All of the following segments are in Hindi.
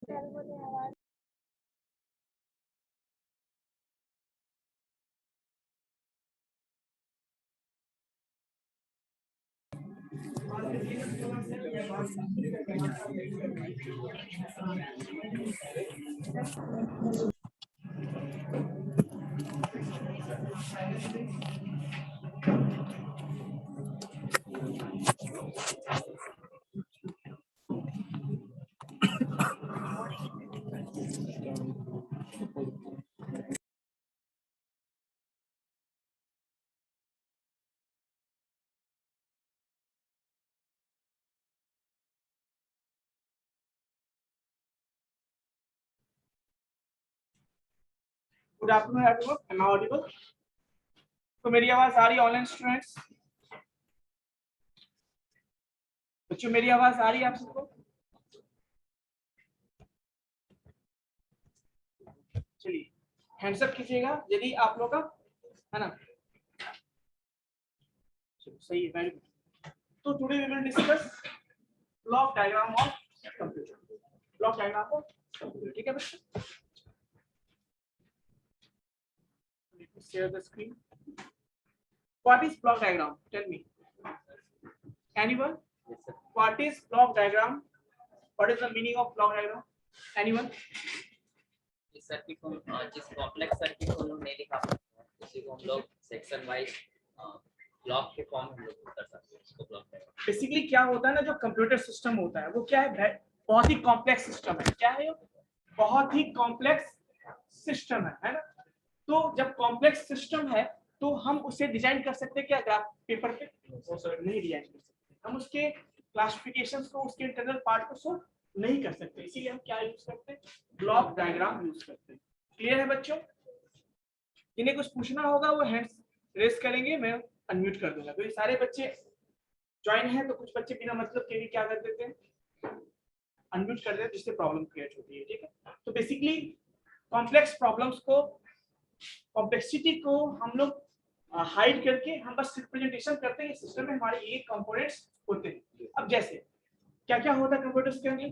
Good afternoon everyone, am I audible? तो मेरी आवाज आ रही है ऑनलाइन स्टूडेंट्स? बच्चों मेरी आवाज आ रही है आप सबको? चलिए हैंड्स अप कीजिएगा यदि आप लोग का है ना। चलो सही है, वेरी गुड। तो today we will discuss block diagram of computer. Block diagram of computer, ठीक है बच्चों? Let me share the screen. What is block diagram? Tell me. Anyone? Yes, sir. What is block diagram? What is the meaning of block diagram? Anyone? इस सर्किट को जिस कॉम्प्लेक्स सर्किट को हम लोग नहीं दिखा पाते उसी को हम लोग सेक्शन वाइज ब्लॉक के फॉर्म में हम लोग कर सकते हैं। इसको ब्लॉक डायग्राम बेसिकली क्या होता है ना, जो कंप्यूटर सिस्टम होता है वो क्या है, बहुत ही कॉम्प्लेक्स सिस्टम है। क्या है? बहुत ही कॉम्प्लेक्स सिस्टम है ना। तो जब कॉम्प्लेक्स सिस्टम है तो हम उसे डिजाइन कर सकते हैं क्या ग्राफ पेपर पे? नहीं डिजाइन कर सकते। हम उसके क्लासिफिकेशंस को, उसके इंटरनल पार्ट को सॉल्व नहीं कर सकते, इसीलिए हम क्या यूज करते हैं? ब्लॉक डायग्राम यूज करते हैं। क्लियर है बच्चों? जिन्हें कुछ पूछना होगा वो हैंड्स रेस करेंगे, मैं अनम्यूट कर दूंगा। तो ये सारे बच्चे ज्वाइन है, तो कुछ बच्चे बिना मतलब के भी क्या कर देते हैं, अनम्यूट कर देते हैं, जिससे प्रॉब्लम क्रिएट होती है। ठीक है, तो बेसिकली कॉम्प्लेक्स प्रॉब्लम्स को, कॉम्प्लेक्सिटी को हम लोग हाइड करके हम बस रिप्रेजेंटेशन करते हैं। सिस्टम में हमारे ये कंपोनेंट्स होते हैं। अब जैसे क्या क्या होता है कंप्यूटर्स के अंदर?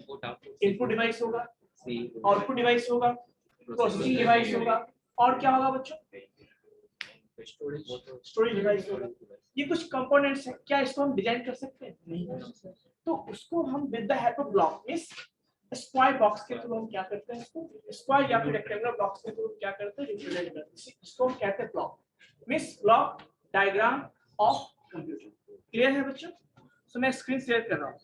इनपुट डिवाइस होगा, आउटपुट डिवाइस होगा, प्रोसेसिंग डिवाइस होगा, और क्या होगा बच्चों? स्टोरेज डिवाइस होगा। ये कुछ कंपोनेंट्स हैं। क्या इसको हम डिजाइन कर सकते हैं? नहीं। तो उसको हम with the help of block, means square box के थ्रू हम क्या करते हैं, इसको स्क्वायर या फिर रेक्टेंगुलर बॉक्स के थ्रू क्या करते हैं, रिप्रेजेंट करते हैं। इसको हम कहते हैं block, means block diagram of computer. Clear है बच्चों? सो मैं स्क्रीन शेयर कर रहा हूं।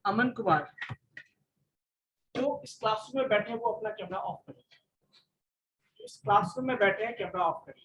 अमन कुमार जो इस क्लासरूम में बैठे हैं वो अपना कैमरा ऑफ करें। इस क्लासरूम में बैठे हैं, कैमरा ऑफ करें।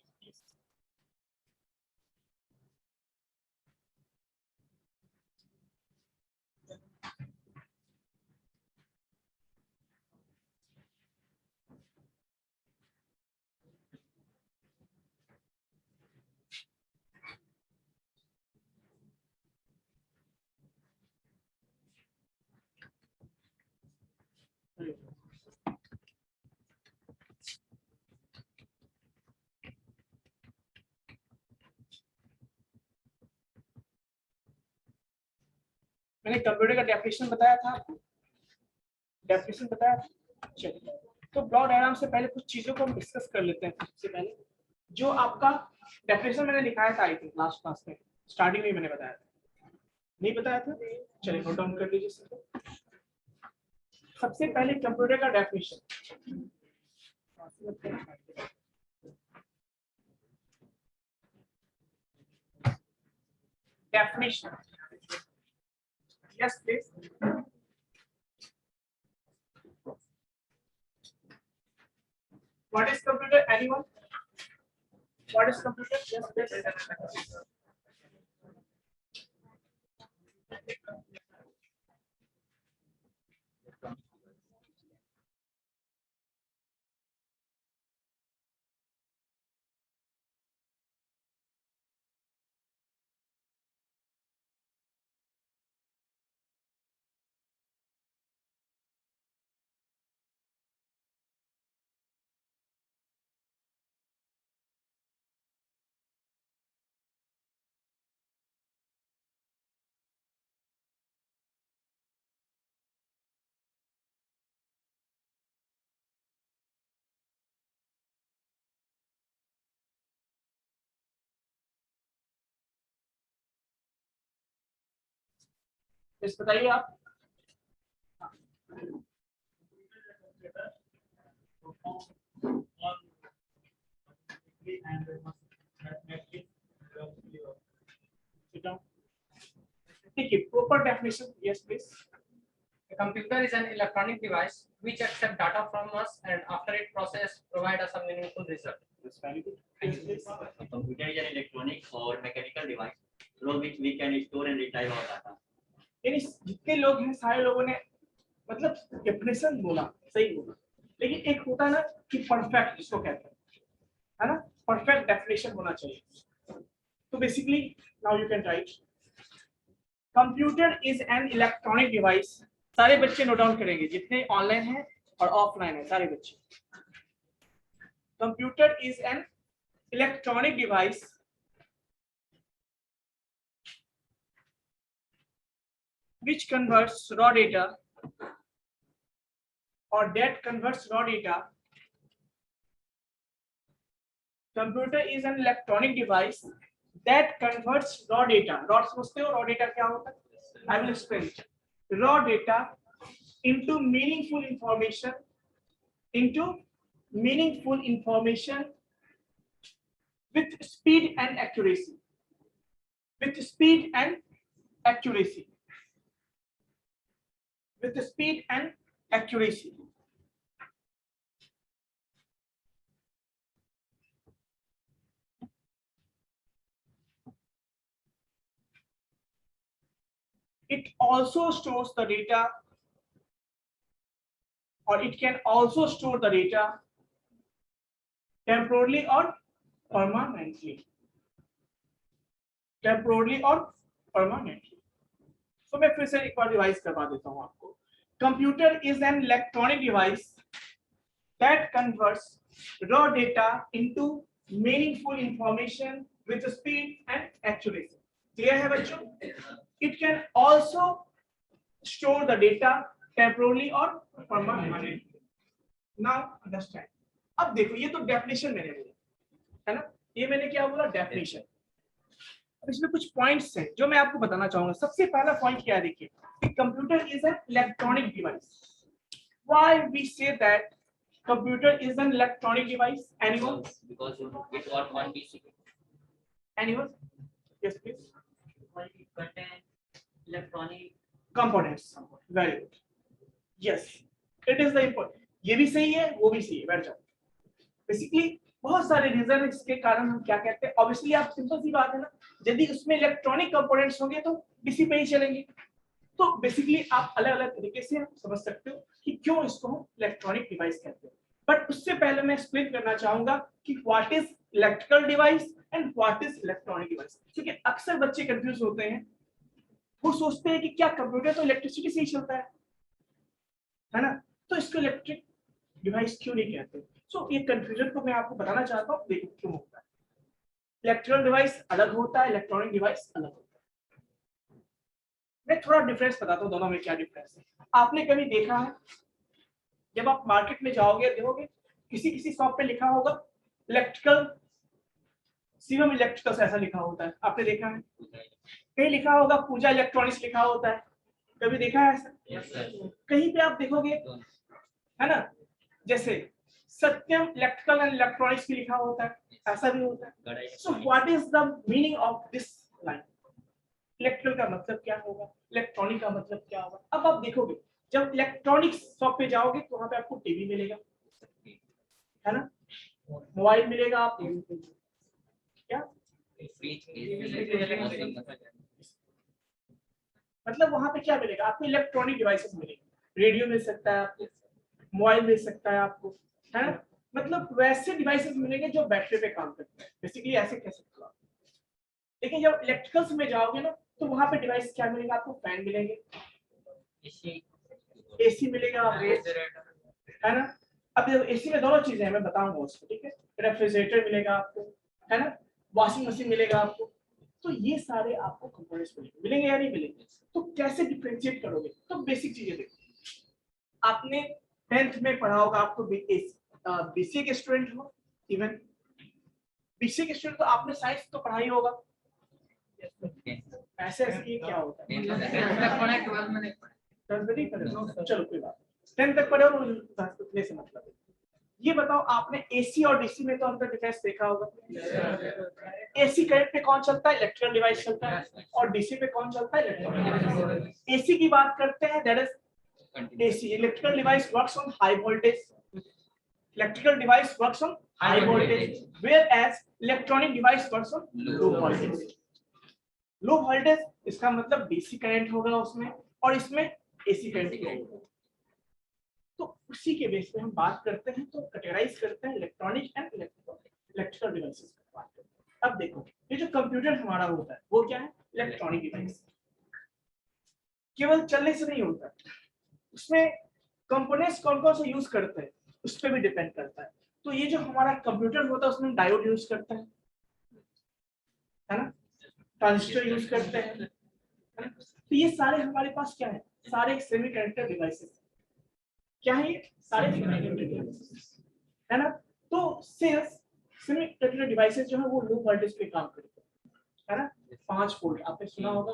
मैंने कंप्यूटर का डेफिनेशन बताया था आपको, डेफिनेशन बताया था। चलिए, तो ब्लॉक डायग्राम से पहले कुछ चीजों को हम डिस्कस कर लेते हैं। सबसे पहले जो आपका डेफिनेशन मैंने लिखाया था, आई थिंक लास्ट क्लास में स्टार्टिंग में मैंने बताया था, नहीं बताया था? चलिए नोट डाउन कर लीजिए सबसे पहले कंप्यूटर का definition. Definition, yes please. What is computer? Anyone? What is computer? Yes please. इस बताइए आप। देखिए proper definition, yes please. A computer is an electronic device which accepts data from us and after it process provide us a meaningful result. That's very good. Yes, please. A computer is an electronic or mechanical device through which we can store and retrieve our data. यानी जितने लोग हैं सारे लोगों ने मतलब डेफिनेशन बोला, सही बोला, लेकिन एक होता है ना कि परफेक्ट, जिसको कहते हैं, है ना, परफेक्ट डेफिनेशन होना चाहिए। तो basically now you can write computer is an electronic device. सारे बच्चे नोट डाउन करेंगे जितने ऑनलाइन हैं और ऑफलाइन हैं, सारे बच्चे। Computer is an electronic device which converts raw data or that converts raw data. Computer is an electronic device that converts raw data. Raw समझते हो? Raw data क्या होता है? I will explain it. Raw data into meaningful information, with speed and accuracy. With speed and accuracy. With the speed and accuracy. It also stores the data, or it can also store the data temporarily or permanently. Temporarily or permanently. तो मैं फिर से एक बार रिवाइज करवा देता हूं आपको। Computer is an electronic device that converts raw data into meaningful information with speed and accuracy. Clear है बच्चों? It can also store the data temporarily or permanently. Now understand. अब देखो ये तो डेफिनेशन मैंने बोला है ना, ये मैंने क्या बोला? डेफिनेशन। अब इसमें कुछ पॉइंट्स हैं जो मैं आपको बताना चाहूंगा। सबसे पहला पॉइंट क्या है, देखिए कि computer is an electronic device. Why we say that computer is an electronic device? Anyone? Because it works on PC. Anyone? Yes, please. It contains electronic Components. Very good. Yes, it is the important. ये भी सही है, वो भी सही है। बैठ जाओ। बेसिकली बहुत सारे रीजन है जिसके कारण हम क्या कहते हैं। ऑब्वियसली आप सिंपल सी बात है ना, यदि उसमें इलेक्ट्रॉनिक कंपोनेंट्स होंगे तो इसी पे ही चलेंगे। तो बेसिकली आप अलग अलग तरीके से समझ सकते हो कि क्यों इसको हम इलेक्ट्रॉनिक डिवाइस कहते हैं। बट उससे पहले मैं एक्सप्लेन करना चाहूंगा कि what is electrical device and what is electronic device. क्योंकि अक्सर बच्चे कंफ्यूज होते हैं, वो सोचते हैं कि क्या कंप्यूटर तो इलेक्ट्रिसिटी से ही चलता है ना, तो इसको इलेक्ट्रिक डिवाइस क्यों नहीं कहते। सो ये कंफ्यूजन को मैं आपको बताना चाहता हूँ, देखो क्यों होता है। इलेक्ट्रिकल डिवाइस अलग होता है, इलेक्ट्रॉनिक डिवाइस अलग होता है। मैं थोड़ा डिफरेंस बताता हूँ दोनों में क्या डिफरेंस है। आपने कभी देखा है, जब आप मार्केट में जाओगे देखोगे किसी किसी शॉप पे लिखा होगा इलेक्ट्रिकल, शिवम इलेक्ट्रिकल्स ऐसा लिखा होता है, आपने देखा है? कहीं लिखा होगा पूजा इलेक्ट्रॉनिक्स लिखा होता है, कभी देखा है ऐसा? कहीं पे आप देखोगे है ना, जैसे सत्यम इलेक्ट्रिकल एंड इलेक्ट्रॉनिक्स भी लिखा होता है, ऐसा भी होता है। So what is the meaning of this line? Electrical का मतलब क्या होगा, इलेक्ट्रॉनिक का मतलब क्या होगा? अब आप देखोगे जब इलेक्ट्रॉनिक्स शॉप पे जाओगे तो वहां पे आपको टीवी मिलेगा, है ना, मोबाइल मिलेगा आपको, क्या मतलब वहां पे क्या मिलेगा आपको? इलेक्ट्रॉनिक डिवाइसेस मिलेंगे। रेडियो मिल सकता है आपको, मोबाइल मिल सकता है आपको, है ना, मतलब वैसे डिवाइसेस मिलेंगे जो बैटरी पे काम करते हैं, बेसिकली ऐसे कह सकते हो आप। लेकिन जब इलेक्ट्रिकल्स में जाओगे ना तो वहां पे डिवाइस क्या मिलेगा आपको? फैन मिलेंगे, एसी मिलेगा आपको, है ना। अब एसी में दोनों चीजें हैं, मैं बताऊंगा उसको, ठीक है। रेफ्रिजरेटर मिलेगा आपको, है ना, वॉशिंग मशीन मिलेगा आपको। तो ये सारे आपको कंपोनेंट्स मिलेंगे या नहीं मिलेंगे? तो कैसे डिफरेंशिएट करोगे? तो बेसिक चीजें देखो, आपने 10th में पढ़ा होगा, आपको बीसीए के स्टूडेंट हो, इवन बीसीए के स्टूडेंट तो आपने साइंस तो पढ़ा ही होगा, ऐसे ऐसे ये क्या होता है? चलो कोई बात नहीं, 10 तक पढ़े हो इतने से मतलब है। ये बताओ, आपने एसी और डीसी में तो अंतर डिफरेंस देखा होगा। एसी करंट पे कौन चलता है? इलेक्ट्रिकल डिवाइस चलता है। और डीसी पे कौन चलता है? इलेक्ट्रिकल। एसी की बात करते हैं, that is AC, electrical device works on high voltage. Electrical device works on high voltage, whereas electronic device works on low voltage. Low voltage इसका मतलब DC करंट होगा उसमें, और इसमें AC करंट होगा। तो उसी के बेस पे हम बात करते हैं, तो कैटेगराइज करते हैं इलेक्ट्रॉनिक एंड इलेक्ट्रिकल डिवाइसेस की बात करते हैं। अब देखो, ये जो कंप्यूटर हमारा होता है वो क्या है? Electronic device. केवल चलने से नहीं होता, उसमें कंपोनेंट्स कौन कौन से यूज करते हैं उस पर भी डिपेंड करता है। तो ये जो हमारा कंप्यूटर होता है उसमें डायोड यूज करते हैं, है ना, ट्रांजिस्टर यूज करते हैं, है ना? तो ये सारे हमारे पास क्या है? सारे सेमीकंडक्टर डिवाइसेस। क्या है ये? सारे सेमीकंडक्टर डिवाइसेस, है ना। तो सेमीकंडक्टर डिवाइसेस जो है वो लो वोल्टेज पे काम करते हैं, है ना। 5 वोल्ट आपने सुना होगा,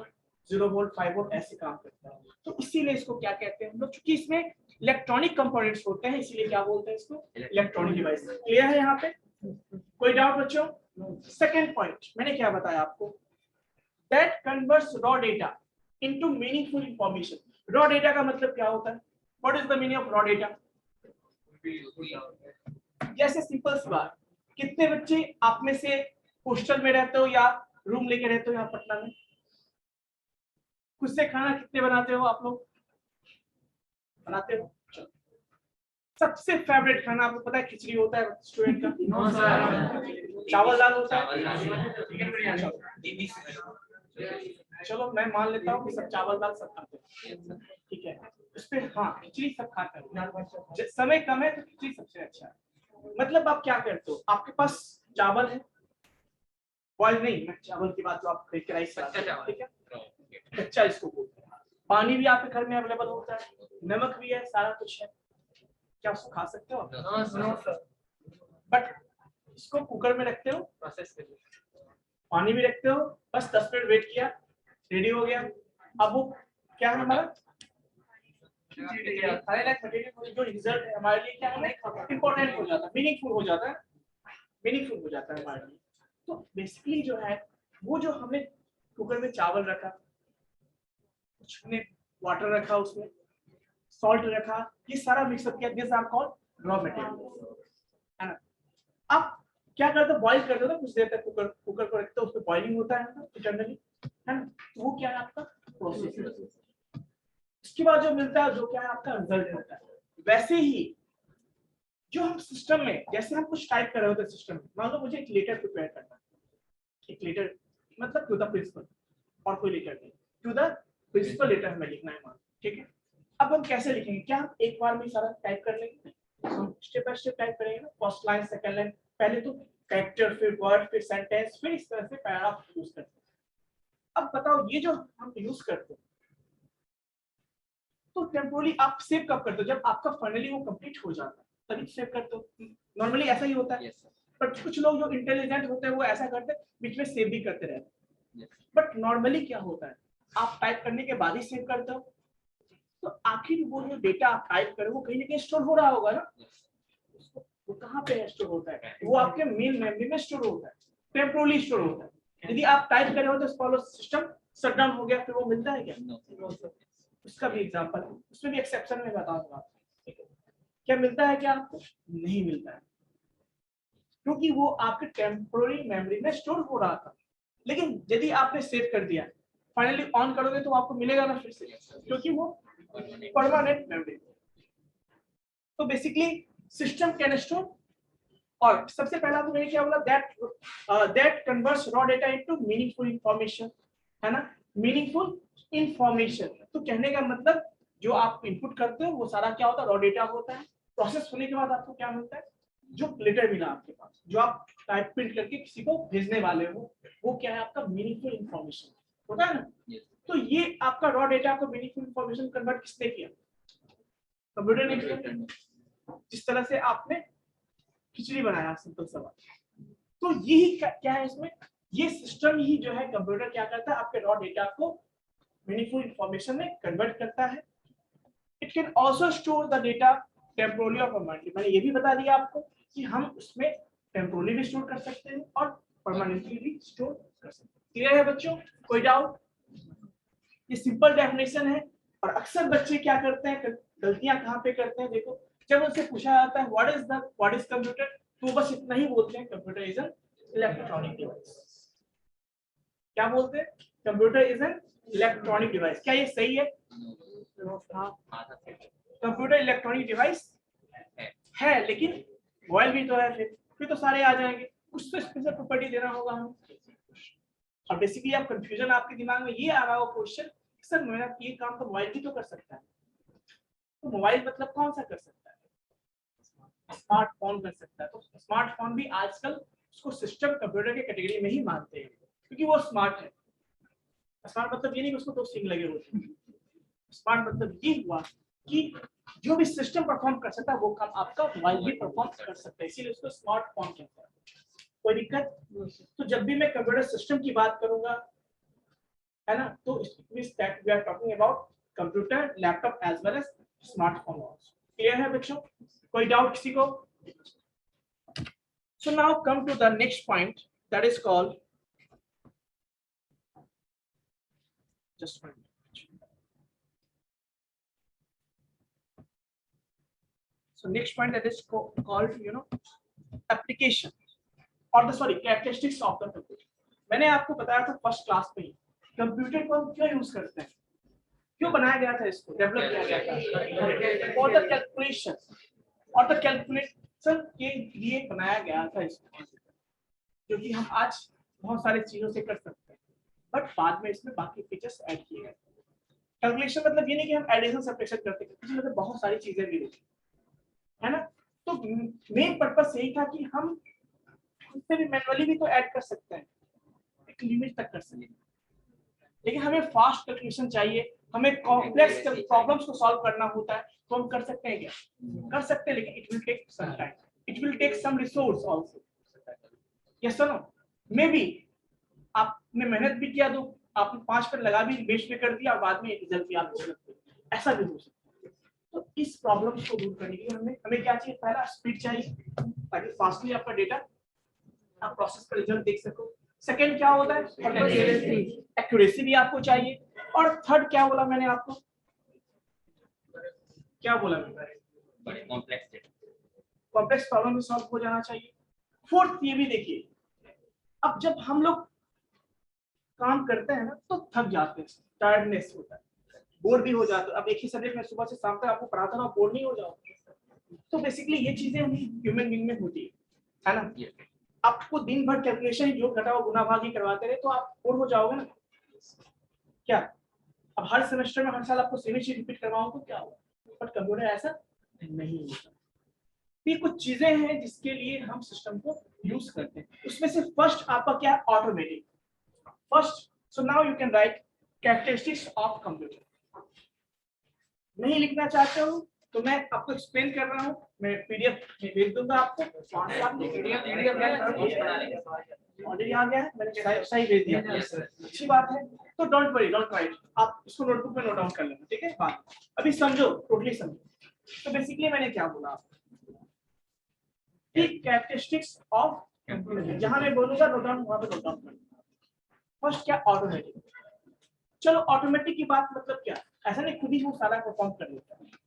0 वोल्ट 5 वोल्ट ऐसे काम करता है। तो इसीलिए इसको क्या कहते हैं हम लोग, क्योंकि इसमें इलेक्ट्रॉनिक कंपोनेंट्स होते हैं, इसीलिए क्या बोलते हैं इसको? Electronic device. क्लियर है यहाँ पे? कोई डाउट बच्चों? सेकंड पॉइंट मैंने क्या बताया आपको, that converts raw data into meaningful information. Raw data का मतलब क्या होता है? What is the meaning of raw data? जैसे सिंपल सी बात, कितने बच्चे आप में से हॉस्टल में रहते हो या रूम लेके रहते हो यहाँ पटना में? खुद से खाना कितने बनाते हो आप लोग? बनाते हो? सबसे फेवरेट खाना आपको पता है खिचड़ी होता है स्टूडेंट का? चावल दाल होता है, चिकन बिरयानी। चलो मैं मान लेता हूँ कि सब चावल दाल सब खाते हैं, ठीक है। उस पे हाँ खिचड़ी सब खाते हैं, समय कम है तो खिचड़ी सबसे अच्छा है। मतलब आप क्या करते हो, आपके पास चावल है, बॉइल नहीं, मैं चावल की बात, तो आप राइस, ठीक है, कच्चा इसको बोलते हैं। पानी भी आपके घर में अवेलेबल होता है, नमक भी है, सारा कुछ है, क्या उसको खा सकते हो? बट इसको कुकर में रखते हो, प्रोसेस के लिए पानी भी रखते हो, बस 10 मिनट वेट किया, रेडी हो गया। अब वो क्या है हमारा जो रिजल्ट है हमारे लिए क्या है, इंपॉर्टेंट हो जाता है, मीनिंगफुल हो जाता है, मीनिंगफुल हो जाता है हमारे लिए। तो बेसिकली जो है वो जो हमने कुकर में चावल रखा, कुछ हमने वाटर रखा, उसमें सॉल्ट रखा, ये सारा मिक्सअप किया, this are called raw material, है ना। अब क्या करते हो, बॉईल करते हो ना कुछ देर तक, कुकर को रखते हो, उसमें बॉइलिंग होता है ना इंटरनली, है ना। तो वो क्या है आपका प्रोसेस। इसके बाद जो मिलता है, जो क्या है आपका रिजल्ट होता है। वैसे ही जो हम सिस्टम में, जैसे हम कुछ टाइप कर रहे होते हैं सिस्टम में, मान लो मुझे एक लेटर प्रिपेयर करना है, एक लेटर मतलब टू द प्रिंसिपल, और कोई लेटर नहीं, टू द प्रिंसिपल लेटर हमें लिखना है, मान, ठीक है। अब हम कैसे लिखेंगे, क्या हम एक बार में सारा टाइप कर लेंगे? हम स्टेप बाय स्टेप टाइप करेंगे ना, फर्स्ट लाइन सेकंड लाइन, पहले तो कैरेक्टर, फिर वर्ड, फिर सेंटेंस, फिर इस तरह से पैराग्राफ यूज करते हैं। अब बताओ ये जो हम यूज करते हैं, तो टेम्पोरली आप सेव कब करते हो? जब आपका फाइनली वो कंप्लीट हो जाता है तभी सेव करते हो, नॉर्मली ऐसा ही होता है। बट कुछ लोग जो इंटेलिजेंट होते हैं वो ऐसा करते हैं, बीच में सेव भी करते रहते हैं। बट नॉर्मली क्या होता है, आप टाइप करने के बाद ही सेव करते हो, तो आखिर वो जो डेटा आप टाइप करो वो कहीं ना कहीं स्टोर हो रहा होगा ना। वो कहाँ पे स्टोर होता है? वो आपके मेन मेमोरी में स्टोर होता है, टेम्पोरली स्टोर होता है। यदि आप टाइप कर रहे हो तो फॉलो सिस्टम शट डाउन हो गया, फिर वो मिलता है क्या? उसका भी एग्जांपल है, उसमें भी एक्सेप्शन में बताऊंगा, ठीक है। क्या मिलता है, क्या आपको नहीं मिलता है, क्योंकि वो आपके टेम्पोररी मेमोरी में स्टोर हो रहा था। लेकिन यदि आपने सेव कर दिया, फाइनली ऑन करोगे तो आपको मिलेगा ना फिर से, क्योंकि वो परमानेंट मेमोरी। तो बेसिकली सिस्टम कैन स्टोर, और सबसे पहला तो मैंने क्या बोला, that converts raw data into meaningful information, है ना, मीनिंगफुल इंफॉर्मेशन। तो कहने का मतलब जो आप इनपुट करते हो वो सारा क्या होता है, रॉ डेटा होता है। प्रोसेस होने के बाद आपको क्या मिलता है, जो लेटर मिला आपके पास, जो आप टाइप प्रिंट करके किसी को भेजने वाले हो, वो क्या है आपका मीनिंगफुल इंफॉर्मेशन होता है ना। तो ये आपका रॉ डेटा को मीनिंगफुल इंफॉर्मेशन कन्वर्ट किसने किया? कंप्यूटर ने किया। जिस तरह से आपने खिचड़ी बनाया, सिंपल सा बात। तो यही क्या है इसमें, ये सिस्टम ही जो है कंप्यूटर क्या करता है, आपके रॉ डेटा को मीनिंगफुल इंफॉर्मेशन में कन्वर्ट करता है। It can also store the data temporarily और परमानेंटली। मैंने ये भी बता दिया आपको कि हम उसमें टेम्पोरली भी स्टोर कर सकते हैं और परमानेंटली भी स्टोर कर सकते हैं। क्लियर है बच्चों, कोई डाउट? ये सिंपल डेफिनेशन है। और अक्सर बच्चे क्या करते हैं, गलतियां कहाँ पे करते हैं, देखो जब उनसे पूछा जाता है व्हाट इज कंप्यूटर, तो बस इतना ही बोलते हैं, computer is an electronic device. क्या बोलते हैं? Computer is an electronic device. क्या ये सही है? कंप्यूटर इलेक्ट्रॉनिक डिवाइस है, लेकिन मोबाइल भी तो है, फिर तो सारे आ जाएंगे, कुछ तो स्पेशल प्रॉपर्टी देना होगा हमें। और बेसिकली आप कंफ्यूजन आपके दिमाग में ये आ रहा हो क्वेश्चन, सर मेरा ये काम तो मोबाइल भी तो कर सकता है। तो मोबाइल मतलब कौन सा कर सकता है? स्मार्टफोन कर सकता है। तो स्मार्टफोन भी आजकल उसको सिस्टम कंप्यूटर के कैटेगरी में ही मानते हैं, क्योंकि वो स्मार्ट है। स्मार्ट मतलब ये नहीं कि उसको दो सिंग लगे होते हैं। स्मार्ट मतलब ये हुआ कि जो भी सिस्टम परफॉर्म कर सकता है वो काम आपका मोबाइल भी परफॉर्म कर सकता है, इसीलिए उसको स्मार्टफोन कहते हैं। कोई दिक्कत? तो जब भी मैं कंप्यूटर सिस्टम की बात करूंगा, है ना, तो it means that we are talking about computer, laptop as well as smartphone also. Clear है बच्चों? कोई डाउट किसी को? So now come to the next point, that is called, just one. So next point that is called application or the characteristics of the computer. मैंने आपको बताया था फर्स्ट क्लास में ही कंप्यूटर को हम क्यों यूज करते हैं, क्यों बनाया गया था, इसको डेवलप किया गया था फॉर द कैलकुलेशन और द कैलकुलेशन के लिए बनाया गया था इसको, क्योंकि हम आज बहुत सारी चीजों से कर सकते हैं, बट बाद में इसमें बाकी फीचर्स ऐड किए गए। कैलकुलेशन मतलब ये नहीं कि हम एडिशन सब्ट्रैक्शन करते हैं, इसमें मतलब बहुत सारी चीजें भी होती है ना। तो मेन पर्पस यही था कि हम उससे भी मैनुअली भी तो ऐड कर सकते हैं, एक लिमिट तक कर सकते हैं, लेकिन हमें फास्ट कैलकुलेशन चाहिए, हमें कॉम्प्लेक्स प्रॉब्लम्स को सॉल्व करना होता है, तो हम कर सकते हैं क्या? कर सकते हैं, लेकिन it will take some time, it will take some resource also. Yes और नो? मे बी आपने मेहनत भी किया, तो आपने 5 मिनट लगा भी, वेस्ट भी कर दिया, और बाद में रिजल्ट भी आपको मिलता है, ऐसा भी हो सकता है। तो इस प्रॉब्लम्स को दूर करने के लिए हमें क्या चाहिए? पहला स्पीड चाहिए, ताकि फास्टली आपका डेटा आप प्रोसेस का रिजल्ट देख सको। सेकंड क्या होता है? एक्यूरेसी भी आपको चाहिए। और थर्ड क्या बोला मैंने आपको? क्या बोला? बड़े कॉम्प्लेक्स प्रॉब्लम भी सॉल्व हो जाना चाहिए। फोर्थ ये भी देखिए, अब जब हम लोग काम करते हैं ना, तो थक जाते हैं, टायर्डनेस होता है, बोर भी हो जाते हो। अब एक ही सब्जेक्ट में सुबह से शाम तक आपको पढ़ाता रहो, बोर नहीं हो जाओ? तो बेसिकली ये चीजें ह्यूमन बीइंग में होती है ना। आपको दिन भर कैलकुलेशन जो घटाओ गुना भागी करवाते रहे, तो आप बोर हो जाओगे ना। क्या अब हर सेमेस्टर में हर साल आपको सेम चीज रिपीट करवाऊं तो क्या होगा? बट कंप्यूटर ऐसा नहीं होता। ये कुछ चीजें हैं जिसके लिए हम सिस्टम को यूज करते हैं। उसमें से फर्स्ट आपका क्या? Automatic. First, so now you can write characteristics of computer. नहीं लिखना चाहते हो तो मैं आपको एक्सप्लेन कर रहा हूँ, मैं पीडीएफ भेज दूंगा आपको, ऑलरेडी आ गया है, मैंने सही भेज दिया, अच्छी बात है। तो डोंट वरी, डोंट राइट, आप इसको नोटबुक में नोट डाउन कर लेना, ठीक है? बात अभी समझो, टोटली समझो। तो बेसिकली मैंने क्या बोला आपको कि कैरेक्टरिस्टिक्स ऑफ कंप्यूटर, जहां मैं बोलूंगा नोट डाउन, वहां पे नोट डाउन करना। फर्स्ट क्या? ऑटोमेटिक। चलो ऑटोमेटिक की बात मतलब क्या? ऐसा नहीं खुद ही वो सारा परफॉर्म कर लेता है।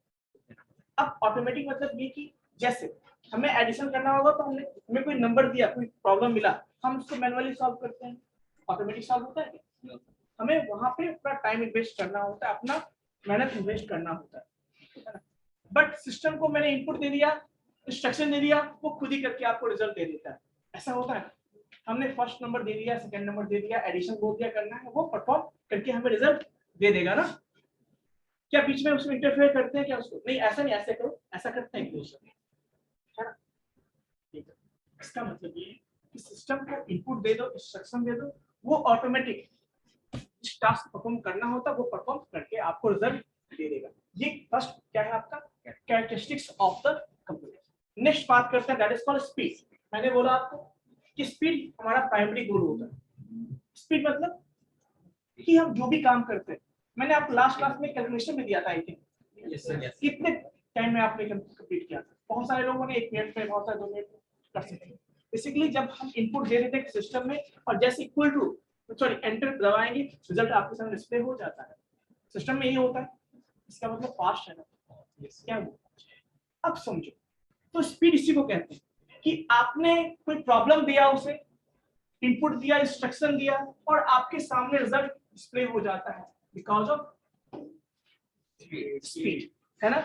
अब ऑटोमेटिक मतलब ये कि जैसे हमें एडिशन करना होगा, तो हमें कोई नंबर दिया, कोई प्रॉब्लम मिला, हम उसको मैनुअली सॉल्व करते हैं। ऑटोमेटिक सॉल्व होता है क्या? हमें वहां पे अपना टाइम इन्वेस्ट करना होता है, अपना मेहनत इन्वेस्ट करना होता है। बट सिस्टम को मैंने इनपुट दे दिया, इंस्ट्रक्शन दे दिया, वो खुद ही करके आपको रिजल्ट दे देता है। ऐसा होता है? हमने फर्स्ट नंबर दे दिया, सेकंड नंबर दे दिया, एडिशन बोल दिया करना है, वो परफॉर्म करके हमें रिजल्ट दे देगा ना। क्या बीच में उसमें इंटरफेयर करते हैं क्या उसको? नहीं, ऐसा नहीं, ऐसे करो, ऐसा करते हैं है ना। ठीक है, इसका मतलब ये है कि सिस्टम को इनपुट दे दो, इंस्ट्रक्शन दे दो, वो ऑटोमेटिक जिस टास्क परफॉर्म करना होता है वो परफॉर्म करके आपको रिजल्ट दे देगा। ये फर्स्ट क्या है आपका? Characteristics of the computer. Next बात करते हैं, दैट इज कॉल्ड स्पीड। मैंने बोला आपको कि स्पीड हमारा प्राइमरी गोल होता है, स्पीड मतलब कि हम जो भी काम करते हैं, मैंने आपको लास्ट क्लास में कैलकुलेशन में दिया था, आई थिंक कितने टाइम में आपने कंप्लीट किया था? बहुत सारे लोगों ने 1 मिनट में, बहुत सारे 2 मिनट में कर सकते हैं। बेसिकली जब हम इनपुट दे देते हैं सिस्टम में और जैसे इक्वल टू सॉरी एंटर दबाएंगे रिजल्ट आपके सामने डिस्प्ले हो जाता है। सिस्टम में ये होता है, इसका मतलब फास्ट है ना, क्या वो? अब समझो, तो स्पीड इसी को कहते हैं कि आपने कोई प्रॉब्लम दिया, उसे इनपुट दिया, इंस्ट्रक्शन दिया और आपके सामने रिजल्ट डिस्प्ले हो जाता है बिकॉज ऑफ स्पीड, है ना?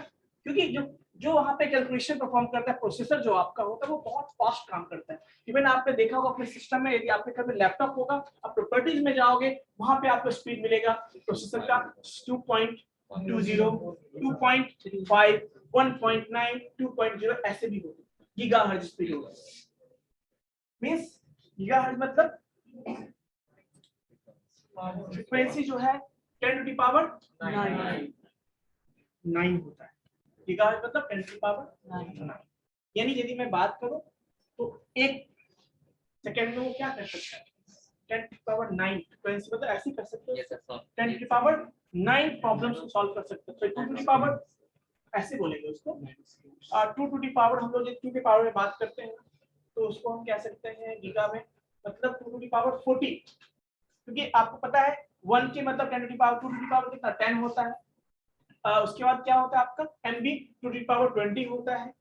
क्योंकि जो वहां पे कैलकुलेशन परफॉर्म करता है प्रोसेसर जो आपका होता है वो बहुत फास्ट काम करता है। इवन आपने देखा होगा अपने सिस्टम में, यदि आपके घर में लैपटॉप होगा, आप प्रॉपर्टीज में जाओगे, वहां पे आपको स्पीड मिलेगा प्रोसेसर का 2.20, 2.5, 1.9, 2.0 ऐसे भी होगा। गीगाहर्ट्ज स्पीड होगा। मींस गीगाहर्ट्ज मतलब फ्रीक्वेंसी जो है 10 टू द पावर 9 होता है। गीगाहर्ट्ज मतलब 10 टू द पावर 9। यानी यदि मैं बात करूं तो 1 सेकंड में वो क्या कर सकता है? 10 टू द पावर 9 फ्रीक्वेंसी मतलब ऐसे कर सकते हो, 10 टू द पावर 9 प्रॉब्लम्स को सॉल्व कर सकते हो। तो 2 टू द पावर ऐसे बोलेंगे उसको, और 2 टू द पावर हम लोग जब 2 के पावर में बात करते हैं तो उसको हम कह सकते हैं गीगा में, मतलब 2 टू द पावर 40, क्योंकि आपको पता है 1 के मतलब 10 to the power 2 to the power कितना 10 होता है। उसके बाद क्या होता है आपका MB 2 टू द पावर 20 होता है।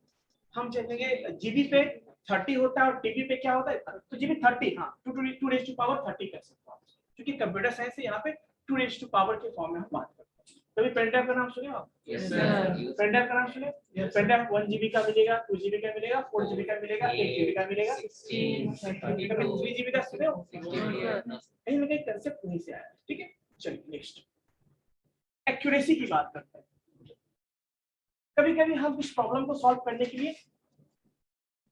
हम चलेंगे GB पे 30 होता है और TB पे क्या होता है, तो GB 30, हाँ 2 रेज़ टू पावर 30 कर सकते हो, क्योंकि कंप्यूटर साइंस से यहाँ पे 2 रेज़ टू पावर के फॉर्म में हम बात करते हैं। कभी पेन ड्राइव का नाम सुने आप? पेन ड्राइव का नाम सुने? पेन ड्राइव 1 GB का मिलेगा, 2 GB का मिलेगा, 4 GB का मिलेगा, 8 GB का मिलेगा, 3 GB का सुने हो? कहीं ना कहीं कंसेप्ट वहीं से आया। ठीक है, चलिए नेक्स्ट एक्यूरेसी की बात करते हैं। कभी कभी हम कुछ प्रॉब्लम को सॉल्व करने के लिए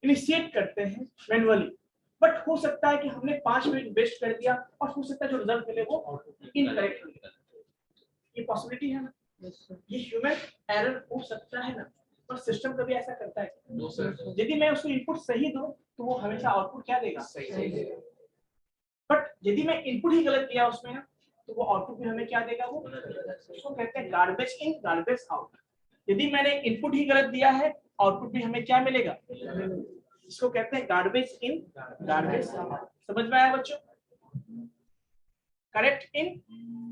इनिशिएट करते हैं मैनुअली, बट हो सकता है कि हमने 5 मिनट वेस्ट कर दिया और हो सकता है जो रिजल्ट मिले वो इनकरेक्ट हो जाए। ये पॉसिबिलिटी है ना, ये ह्यूमन एरर हो सकता है ना, पर सिस्टम कभी ऐसा करता है? यदि मैं उसको इनपुट सही दूं तो वो हमेशा आउटपुट क्या देगा? सही देगा। बट यदि मैं इनपुट ही गलत दिया उसमें ना, तो वो आउटपुट भी हमें क्या देगा? वो उसको कहते हैं गार्बेज इन गार्बेज आउट। यदि मैंने इनपुट ही गलत दिया है, आउटपुट भी हमें क्या मिलेगा? इसको कहते हैं गार्बेज इन गार्बेज आउट। समझ में आया बच्चों? करेक्ट इन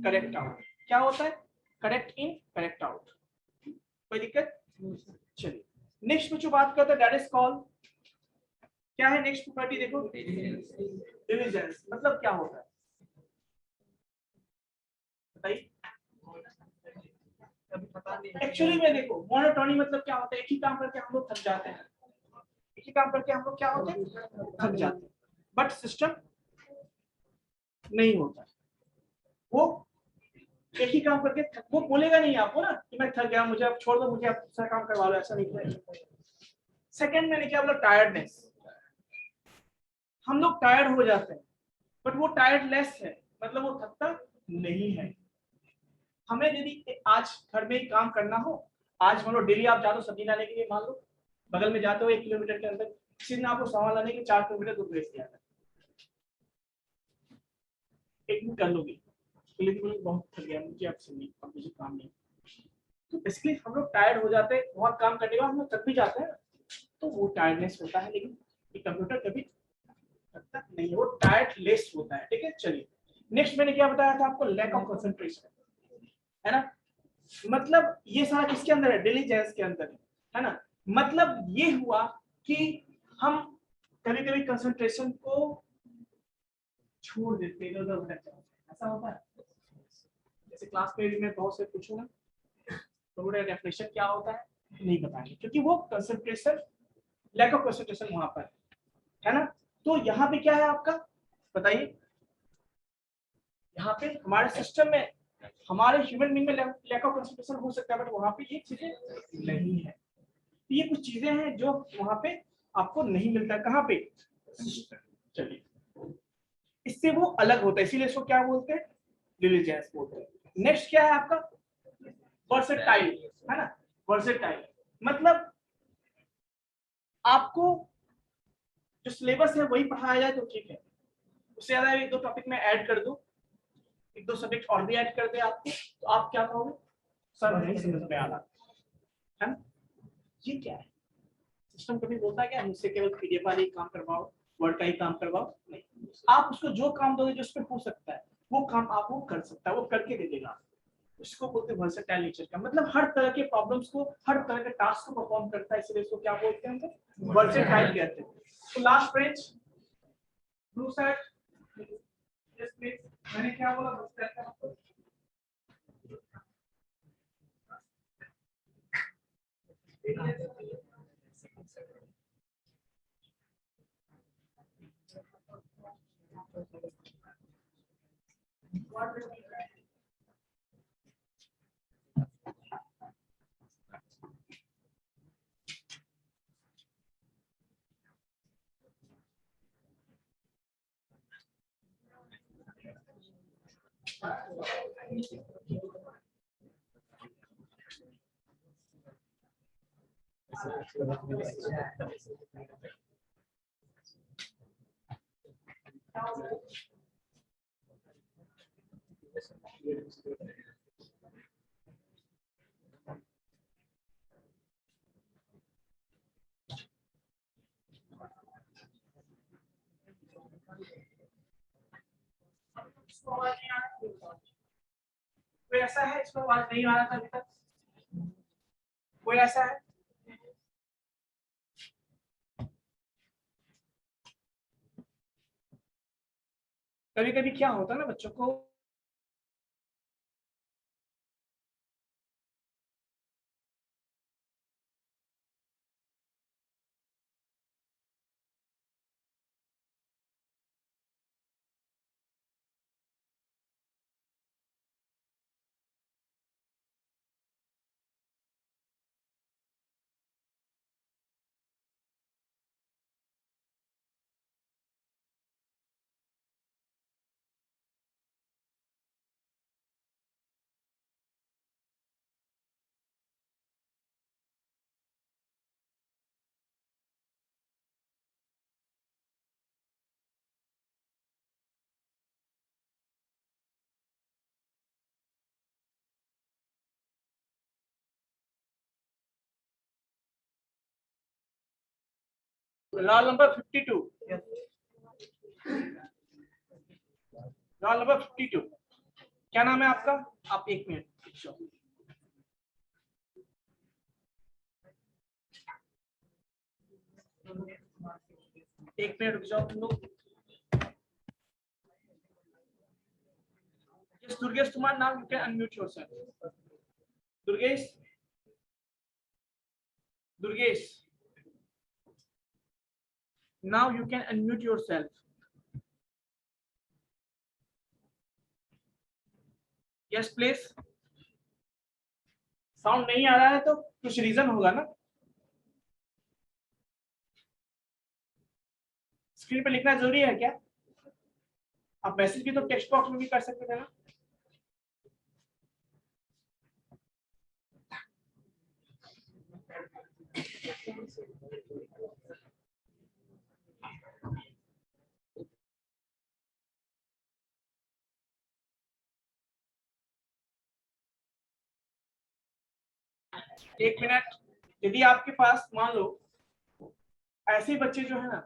करेक्ट आउट क्या होता है? Correct in correct out. कोई दिक्कत? चलिए नेक्स्ट बच्चों बात करते हैं दैट इज कॉल्ड, क्या है नेक्स्ट प्रॉपर्टी? देखो डिलीजेंस मतलब क्या होता है बताइए। एक्चुअली में देखो मोनोटोनी मतलब क्या होता है? एक ही काम करके हम लोग थक जाते हैं, एक ही काम करके हम लोग क्या होते हैं? थक जाते हैं। बट सिस्टम नहीं होता, वो एक ही काम करके वो बोलेगा नहीं आपको ना कि मैं थक गया, मुझे अब छोड़ दो, मुझे अब दूसरा काम करवा लो, ऐसा नहीं करेगा। सेकंड मैंने क्या बोला? टायर्डनेस। हम लोग टायर्ड हो जाते हैं बट वो टायर्डलेस है, मतलब वो थकता नहीं है। हमें यदि आज घर में ही काम करना हो, आज मान लो डेली आप जाते हो सब्जी लाने के लिए, मान लो बगल में जाते हो 1 किलोमीटर के अंदर, किसी ने आपको सामान लाने के 4 किलोमीटर दूर भेज दिया है, एक दिन कर लोगे, लेकिन बहुत थक गया मुझे, अब सुनिए अब मुझे काम नहीं। तो बेसिकली हम लोग टायर्ड हो जाते हैं, बहुत काम करने के बाद हम लोग थक भी जाते हैं, तो वो टायर्डनेस होता है। लेकिन ये कंप्यूटर कभी थकता नहीं, वो टायर्डलेस होता है। ठीक है, चलिए नेक्स्ट मैंने क्या बताया था आपको? लैक ऑफ कंसंट्रेशन, है ना? मतलब ये सारा किसके अंदर है? डिलीजेंस के अंदर है ना? मतलब ये हुआ कि हम कभी कभी कंसंट्रेशन को छोड़ देते हैं, इधर उधर जाते हैं, ऐसा होता है। जैसे क्लास में मैं बहुत से पूछूंगा तो वो डेफिनेशन क्या होता है नहीं बताएंगे, क्योंकि वो कंसंट्रेशन, लैक ऑफ कंसंट्रेशन वहां पर है ना। तो यहाँ पे क्या है आपका बताइए? यहाँ पे हमारे सिस्टम में, हमारे ह्यूमन बीइंग में लैक ऑफ कंसंट्रेशन हो सकता है, बट वहां पे ये चीजें नहीं है। तो ये कुछ चीजें हैं जो वहां पे आपको नहीं मिलता। कहाँ पे? चलिए इससे वो अलग होता है, इसीलिए इसको क्या बोलते हैं? डिलीजेंस बोलते हैं। नेक्स्ट क्या है आपका? वर्सेटाइल, है ना? वर्सेटाइल मतलब आपको जो सिलेबस है वही पढ़ाया जाए तो ठीक है, उससे ज्यादा एक दो टॉपिक में ऐड कर दूं, एक दो सब्जेक्ट और भी ऐड कर दे आपको, तो आप क्या कहोगे, सर नहीं समझ में आ रहा है ना। ये क्या है, सिस्टम कभी बोलता है क्या मुझसे केवल पीडीएफ वाले ही काम करवाओ, वर्ड का ही काम करवाओ? नहीं, आप उसको जो काम दोगे जो उस पर हो सकता है वो काम आप वो कर सकता है, वो करके दे देगा। इसको बोलते हैं वर्सेटाइल नेचर का, मतलब हर तरह के प्रॉब्लम्स को, हर तरह के टास्क को परफॉर्म करता है, इसलिए इसको क्या बोलते हैं, हम वर्सेटाइल कहते हैं। तो last French blue side, yes please, मैंने क्या बोला वर्सेटाइल का मतलब? कोई ऐसा है इसको आवाज नहीं आ रहा था अभी तक? कोई ऐसा है? कभी कभी क्या होता है ना बच्चों को, रोल नंबर 52, रोल नंबर 52, क्या नाम है आपका? आप एक मिनट, एक मिनट रुक जाओ तुम लोग। Yes, Durgesh Kumar, now you can unmute yourself. Durgesh, Durgesh, now you can unmute yourself. Yes, please. Sound नहीं आ रहा है तो कुछ रीजन होगा ना। स्क्रीन पे लिखना जरूरी है क्या? आप मैसेज भी तो टेक्स्ट बॉक्स में भी कर सकते थे ना। एक मिनट, यदि आपके पास मान लो ऐसे बच्चे जो है ना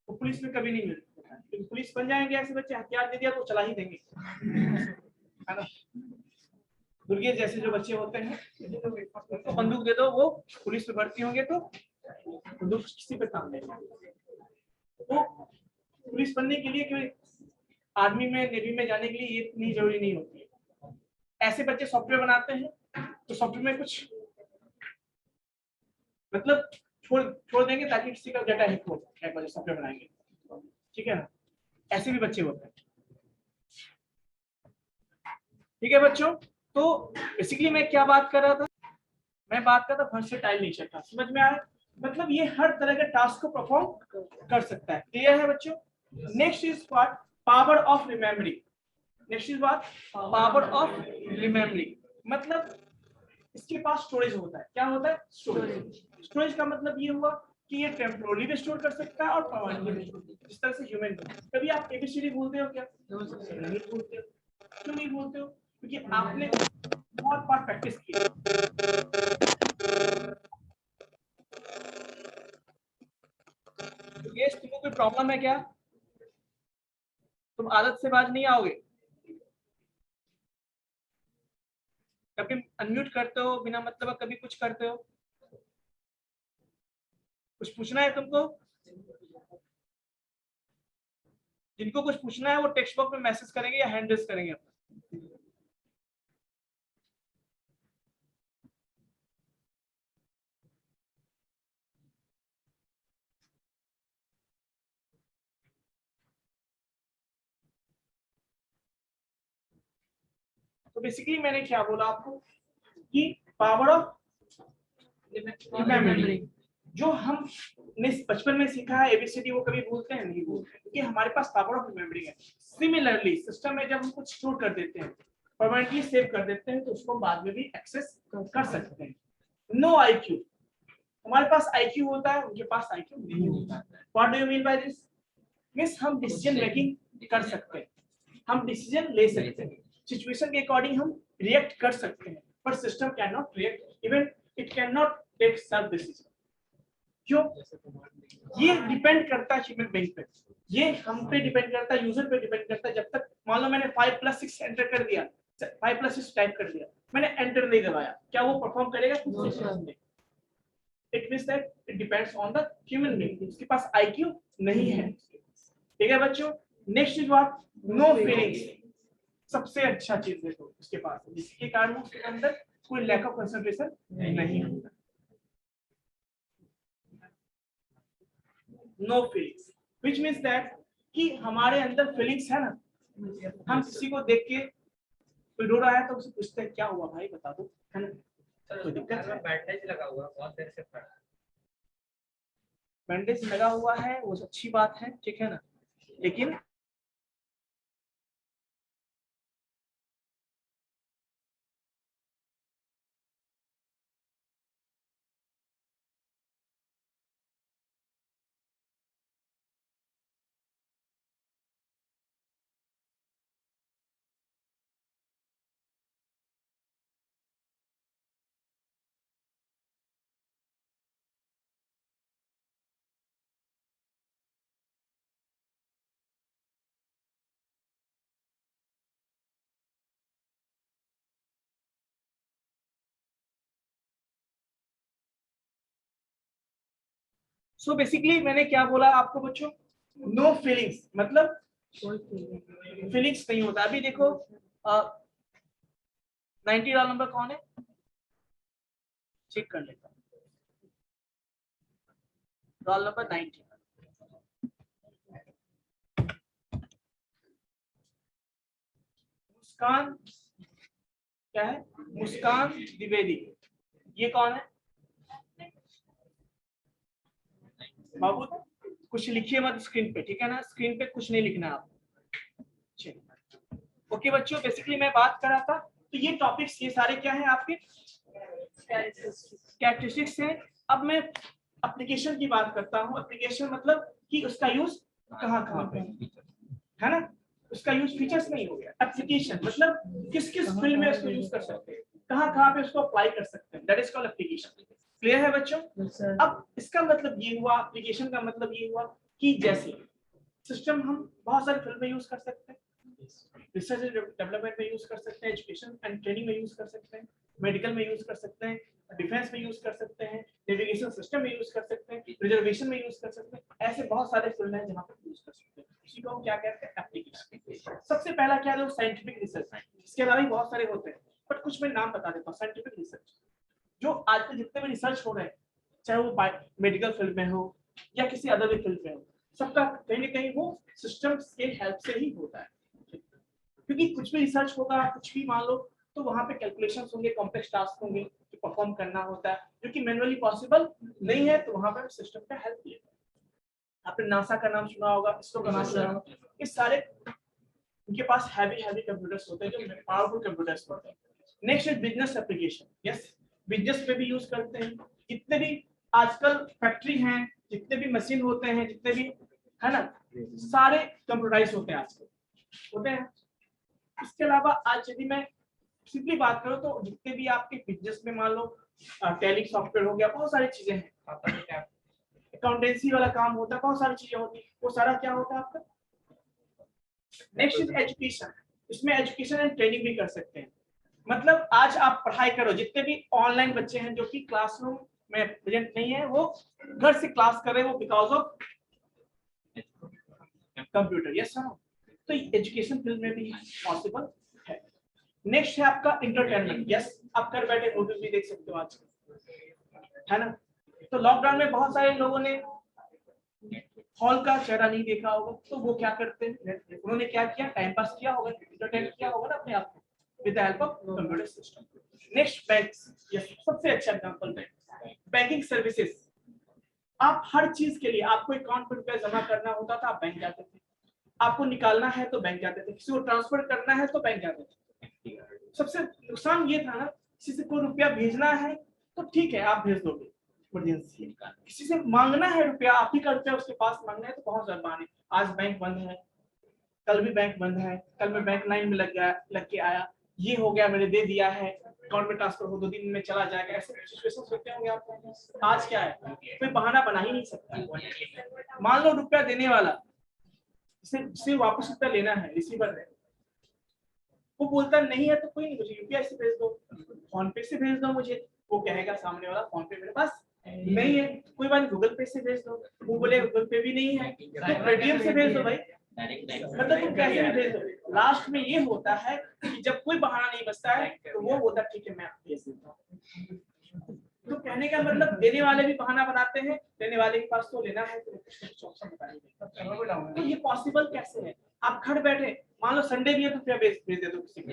वो पुलिस में कभी नहीं मिलते, क्योंकि पुलिस बन जाएंगे ऐसे बच्चे, हथियार दे दिया तो चला ही देंगे, है ना। दुर्गेश जैसे जो बच्चे होते हैं उनको बंदूक दे दो, वो पुलिस में भर्ती होंगे तो बंदूक किसी पे काम देंगे। तो पुलिस बनने के लिए कोई आर्मी में, नेवी में जाने के लिए ये इतनी जरूरी नहीं होती है। ऐसे बच्चे सॉफ्टवेयर बनाते हैं तो सॉफ्टवेयर में कुछ मतलब छोड़ देंगे ताकि किसी का डाटा हैक हो, सॉफ्टवेयर बनाएंगे, ठीक है ना। ऐसे भी बच्चे होते हैं, ठीक है बच्चों। तो बेसिकली मैं क्या बात कर रहा था, मैं बात कर रहा था वर्सेटाइल नेचर का, समझ में आया? मतलब ये हर तरह के टास्क को परफॉर्म कर सकता है, क्लियर है बच्चों। Next is what, power of remembering. Next is what, power of remembering, मतलब इसके पास स्टोरेज होता है। क्या होता है? स्टोरेज। स्टोरेज का मतलब ये हुआ कि ये टेम्पोरली भी स्टोर कर सकता है और परमानेंटली भी स्टोर कर सकता है, जिस तरह से ह्यूमन। कभी आप एबीसीडी बोलते हो क्या? नहीं बोलते हो। क्यों नहीं बोलते हो? क्योंकि आपने बहुत बार प्रैक्टिस की है। ये तुमको कोई प्रॉब्लम है क्या? तुम आदत से बाज नहीं आओगे? कभी अनम्यूट करते हो बिना मतलब कभी कुछ करते हो? कुछ पूछना है तुमको? जिनको कुछ पूछना है वो टेक्स्ट बॉक्स में मैसेज करेंगे या हैंड रेज करेंगे अपना। तो बेसिकली मैंने क्या बोला आपको कि पावर ऑफ रिमेम्बरिंग जो हमने बचपन में सीखा है एबीसीडी वो कभी भूलते हैं? नहीं भूलते, क्योंकि हमारे पास पावर ऑफ रिमेम्बरिंग है। सिमिलरली सिस्टम में जब हम कुछ स्टोर कर देते हैं, परमानेंटली सेव कर देते हैं, तो उसको बाद में भी एक्सेस कर सकते हैं। नो आईक्यू, हमारे पास आईक्यू होता है, उनके पास आईक्यू नहीं होता। What do you mean by this? Means हम डिसीजन मेकिंग कर सकते हैं, हम डिसीजन ले सकते हैं, सिचुएशन के अकॉर्डिंग हम रिएक्ट कर सकते हैं, पर system can not react, even it can not take self decision. क्यों? ये डिपेंड करता है ह्यूमन बीइंग पे, ये हम पे डिपेंड करता है, यूजर पे डिपेंड करता है। जब तक मान लो मैंने 5 + 6 एंटर कर दिया, 5 + 6 टाइप कर दिया, मैंने एंटर नहीं दबाया, क्या वो परफॉर्म करेगा? नहीं। It means that it depends on the human being, उसके पास आईक्यू नहीं है। ठीक है बच्चों, next is what? No feelings. सबसे अच्छा चीज देखो उसके पास, जिसके कारण उसके अंदर कोई लैक ऑफ कंसंट्रेशन नहीं होता। No feelings which means that कि हमारे अंदर फीलिंग्स है ना। हम किसी को देख के कोई रो रहा है तो उसे पूछते हैं क्या हुआ भाई बता दो, है ना? कोई दिक्कत है? बैंडेज लगा हुआ बहुत देर से पड़ा। बैंडेज लगा हुआ है वो अच्छी बात है, ठीक है ना, लेकिन सो बेसिकली मैंने क्या बोला आपको बच्चों? नो फीलिंग्स मतलब फीलिंग्स नहीं होता। अभी देखो 90 रोल नंबर कौन है? चेक कर लेता हूं। रोल नंबर 90 मुस्कान, क्या है? मुस्कान द्विवेदी। ये कौन है? बाबू कुछ लिखिए मत स्क्रीन पे, ठीक है ना? स्क्रीन पे कुछ नहीं लिखना है आपको। ओके बच्चों, बेसिकली मैं बात कर रहा था, तो ये टॉपिक्स ये सारे क्या है आपके कैरेक्टरिस्टिक्स हैं। अब मैं एप्लीकेशन की बात करता हूँ। एप्लीकेशन मतलब कि उसका यूज कहाँ पे है ना, उसका यूज फीचर्स नहीं हो गया। एप्लीकेशन मतलब किस किस फील्ड में इसको यूज कर सकते हैं, कहाँ पे उसको अप्लाई कर सकते हैं, that is called application. Clear है बच्चों? अब इसका मतलब ये हुआ, एप्लीकेशन का मतलब ये हुआ कि जैसे सिस्टम हम बहुत सारे फील्ड में यूज कर सकते हैं, रिसर्च एंड डेवलपमेंट में यूज कर सकते हैं, एजुकेशन एंड ट्रेनिंग में यूज कर सकते हैं, मेडिकल में यूज कर सकते हैं, डिफेंस में यूज कर सकते हैं, नेविगेशन सिस्टम में यूज कर सकते हैं, रिजर्वेशन में यूज कर सकते हैं। ऐसे बहुत सारे फील्ड हैं जहां पे यूज कर सकते हैं। इसी को हम क्या कहते हैं? एप्लीकेशन। सबसे पहला क्या है? Scientific research. इसके अलावा भी बहुत सारे होते हैं, बट कुछ मैं नाम बता देता हूँ। साइंटिफिक रिसर्च जो आजकल जितने भी रिसर्च हो रहे हैं, चाहे वो मेडिकल फील्ड में हो या किसी अदर भी फील्ड में हो, सबका कहीं ना कहीं वो सिस्टम्स के हेल्प से ही होता है। क्योंकि कुछ भी रिसर्च होगा, कुछ भी मान लो, तो वहां पे कैलकुलेशंस होंगे, कॉम्प्लेक्स टास्क होंगे जो परफॉर्म करना होता है, जो कि मैनुअली पॉसिबल नहीं है, तो वहां पे सिस्टम का हेल्प लेते हैं। आपने नासा का नाम सुना होगा, इसरो का नाम सुना होगा। इस सारे उनके पास हैवी कंप्यूटर्स होते हैं, जो पावरफुल कंप्यूटर्स होते हैं। Next is business application. Yes, business में भी यूज करते हैं। जितने भी आजकल फैक्ट्री हैं जितने भी मशीन होते हैं, जितने भी है ना, सारे कंप्यूटराइज होते हैं आजकल, होते हैं। इसके अलावा आज यदि मैं सिंपली बात करूं तो जितने भी आपके बिजनेस में मान लो टैली सॉफ्टवेयर हो गया, बहुत सारी चीजें हैं, अकाउंटेंसी वाला काम होता है, बहुत सारी चीजें होती है, वो सारा क्या होता है आपका। नेक्स्ट इज एजुकेशन, इसमें एजुकेशन एंड ट्रेनिंग भी कर सकते हैं। मतलब आज आप पढ़ाई करो, जितने भी ऑनलाइन बच्चे हैं जो कि क्लासरूम में प्रेजेंट नहीं है, वो घर से क्लास कर रहे हैं, वो because of computer. Yes sir, तो एजुकेशन फील्ड में भी पॉसिबल है। नेक्स्ट है आपका इंटरटेनमेंट। यस, आप घर बैठे मूवीज भी देख सकते हो आजकल, है ना। तो लॉकडाउन में बहुत सारे लोगों ने हॉल का चेहरा नहीं देखा होगा, तो वो क्या करते हैं, उन्होंने क्या किया, टाइम पास किया होगा, इंटरटेन किया होगा ना अपने आप को with the help of computer system. Next banks. Yes, सबसे अच्छा एग्जांपल बैंकिंग सर्विसेज। आप हर चीज के लिए, आपको अकाउंट पर रुपया जमा करना होता था, आप बैंक जाते थे, आपको निकालना है तो बैंक जाते थे, किसी को ट्रांसफर करना है तो बैंक जाते थे। सबसे नुकसान ये था ना, किसी से कोई रुपया भेजना है तो ठीक है आप भेज दोगे इमरजेंसी, किसी से मांगना है रुपया, आप ही का रुपया उसके पास मांगना है तो बहुत ज्यादा बहाने। आज बैंक बंद है, कल भी बैंक बंद है, कल मैं बैंक लाइन में लग के आया, ये हो गया, मैंने दे दिया है, अकाउंट में ट्रांसफर हो 2 दिन में चला जाएगा, ऐसे सिचुएशन होते होंगे आपको। आज क्या है, कोई बहाना बना ही नहीं सकता। मान लो रुपया देने वाला सिर्फ वापस रुपया लेना है, रिसीवर है, वो बोलता नहीं है तो कोई नहीं, मुझे यूपीआई से भेज दो, फोन पे से भेज दो मुझे, वो कहेगा सामने वाला फोन पे मेरे पास नहीं है, कोई बात गूगल पे से भेज दो, वो बोले गूगल पे भी नहीं है तो पेटीएम से भेज दो भाई, मतलब तुम कैसे भी भेज दो। लास्ट में ये होता है कि जब कोई बहाना नहीं बचता है तो वो बोलता ठीक है मैं भेज देता हूँ। तो कहने का मतलब देने वाले भी बहाना बनाते हैं, देने वाले के पास तो लेना है तो कुछ ऑप्शन बताइए। तो ये पॉसिबल कैसे है, आप घर बैठे मान लो संडे भी है तो क्या भेज दे दो किसी को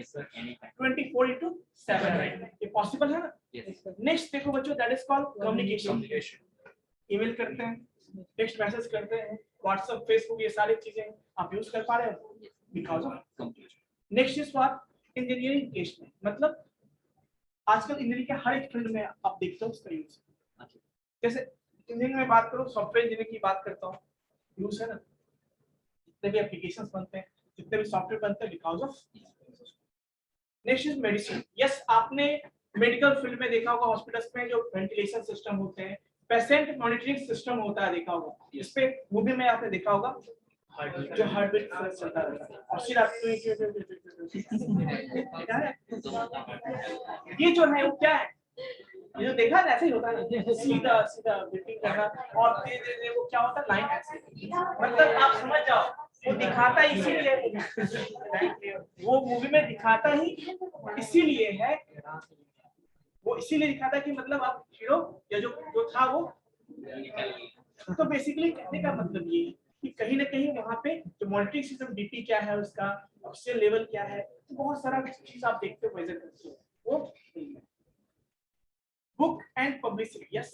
24/7, ये पॉसिबल है ना। नेक्स्ट देखो बच्चों, that is called communication. Email करते हैं, टेक्स्ट मैसेज करते हैं, व्हाट्सएप, फेसबुक, ये सारी चीजें आप यूज कर पा रहे हो because of computer. Next is what, engineering case में, मतलब आजकल इंजीनियरिंग के हर एक फील्ड में आप देखते हो उसका यूज। जैसे इंजीनियरिंग में बात करो, सॉफ्टवेयर इंजीनियरिंग की बात करता हूँ, यूज है ना, जितने भी एप्लीकेशंस बनते हैं, जितने भी सॉफ्टवेयर बनते हैं because of. Next is medicine. Yes, आपने मेडिकल फील्ड में देखा होगा, हॉस्पिटल्स में जो वेंटिलेशन सिस्टम होते हैं, पेशेंट मॉनिटरिंग सिस्टम होता है, देखा होगा, इस पे मूवी में आपने देखा होगा जो हार्ट बीट चलता रहता है और सिर्फ ये जो है वो क्या है, ये जो देखा है ऐसे ही होता है, सीधा सीधा बीटिंग करना और तेज वो क्या होता है लाइन ऐसे, मतलब आप समझ जाओ वो दिखाता इसीलिए, वो मूवी में दिखाता ही इसीलिए है, वो इसीलिए दिखाता है कि मतलब आप हीरो या जो था वो। तो बेसिकली कहने का मतलब ये है कि कहीं ना कहीं वहां पे जो मॉनिटरिंग सिस्टम डीपी क्या है, उसका ऑक्सीजन लेवल क्या है, तो बहुत सारा चीज आप देखते हो, मेजर करते हो वो। Book and publicity. Yes,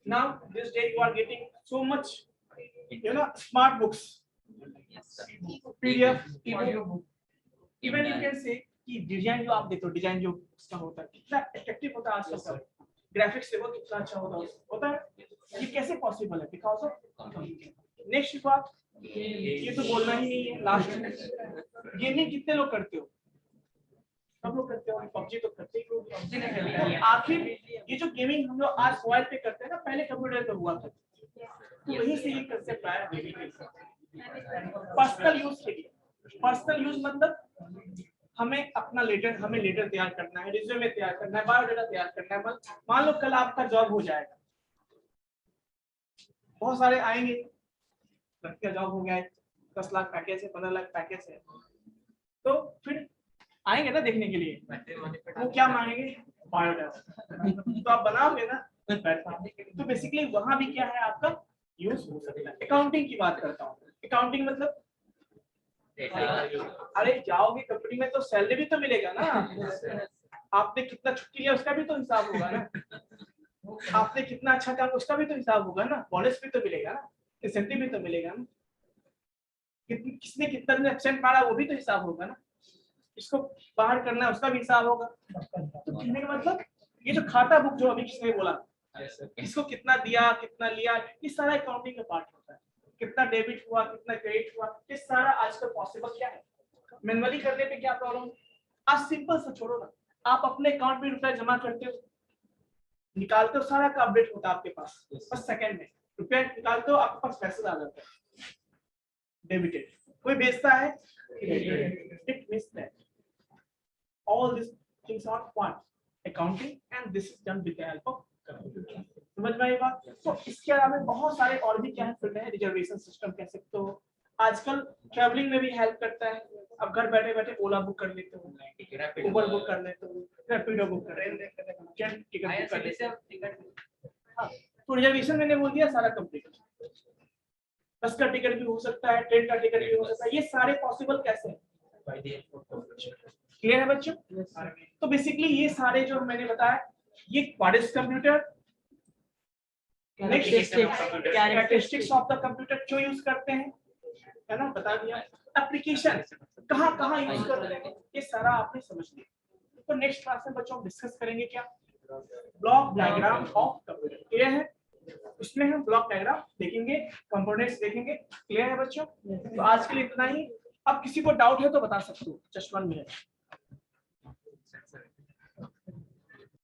now this day you are getting so much smart books, PDF, ebook, even you can say कि डिजाइन जो आप देखते हो, डिजाइन जो उसका होता है कितना अट्रैक्टिव होता है आजकल का, ग्राफिक्स लेवल कितना अच्छा होता है, ये कैसे पॉसिबल है बिकॉज ऑफ। नेक्स्ट बात, ये तो बोलना ही नहीं है, लास्ट में गेमिंग कितने लोग करते हो, सब लोग करते हो, पबजी तो करते ही लोग। आखिर ये जो गेमिंग हम लोग आज मोबाइल पे करते हैं ना, पहले कंप्यूटर पे हुआ था, तो वहीं से ये कंसेप्ट आया गेमिंग। पर्सनल यूज के लिए, पर्सनल यूज मतलब हमें अपना लेटर तैयार करना है, रिज्यूमे तैयार करना है, बायोडाटा तैयार करना है, मान लो कल आपका जॉब हो जाएगा, बहुत सारे आएंगे, लड़का जॉब हो गया है, 10 लाख पैकेज है, 15 लाख पैकेज है, तो फिर आएंगे ना देखने के लिए, वो क्या मांगेंगे, बायोडाटा, तो आप बनाओगे ना। तो बेसिकली वहां भी क्या है आपका यूज हो सकता है। अकाउंटिंग की बात करता हूँ, अकाउंटिंग मतलब अरे जाओगे कंपनी में तो सैलरी भी तो मिलेगा ना, आपने कितना छुट्टी लिया उसका भी तो हिसाब होगा ना, आपने कितना अच्छा काम उसका भी तो हिसाब होगा ना, बोनस भी तो मिलेगा ना, इंसेंटिव भी तो मिलेगा ना, किसने कितना एब्सेंट मारा वो भी तो हिसाब होगा ना, इसको बाहर करना है उसका भी हिसाब होगा। तो कहने का मतलब ये जो खाता बुक जो अभी किसने बोला किसको कितना दिया, कितना लिया, ये सारा अकाउंटिंग का पार्ट होता है। कितना डेबिट हुआ, कितना क्रेडिट हुआ, ये सारा आजकल पॉसिबल क्या है, मैनुअली करने पे क्या प्रॉब्लम। आज सिंपल सा छोड़ो ना, आप अपने अकाउंट में रुपया जमा करते हो, निकालते हो, सारा का अपडेट होता है आपके पास, बस सेकंड में रुपया निकालते हो, आपके पास पैसा आ जाता है, डेबिटेड। कोई बेचता है, it means that all these things are one accounting and this is done with the help of computer। समझ में आई बात। तो इसके अलावा बहुत सारे और भी क्या है फील्ड है, रिजर्वेशन सिस्टम कह सकते हो, आजकल ट्रैवलिंग में भी हेल्प करता है। अब घर बैठे बैठे ओला बुक कर लेते हो, उबर बुक कर लेते हो, रैपिडो बुक कर लेते हो, टिकट बुक कर लेते हो। हाँ, तो रिजर्वेशन मैंने बोल दिया सारा कंप्लीट। बस का टिकट भी हो सकता है, ट्रेन का टिकट भी हो सकता है, ये सारे पॉसिबल कैसे हैं? क्लियर है बच्चों? तो बेसिकली ये सारे जो मैंने बताया, ये what is computer, characteristics of the computer जो यूज करते हैं, है ना, बता दिया। एप्लीकेशन कहाँ कहाँ यूज करते हैं, ये सारा आपने समझ लिया। तो नेक्स्ट क्लास में बच्चों डिस्कस करेंगे क्या, block diagram of computer. Clear है? उसमें हम ब्लॉक डायग्राम देखेंगे, कंपोनेंट्स देखेंगे। क्लियर है बच्चों? तो आज के लिए इतना ही। अब किसी को डाउट है तो बता सकते हो, जस्ट 1 मिनट।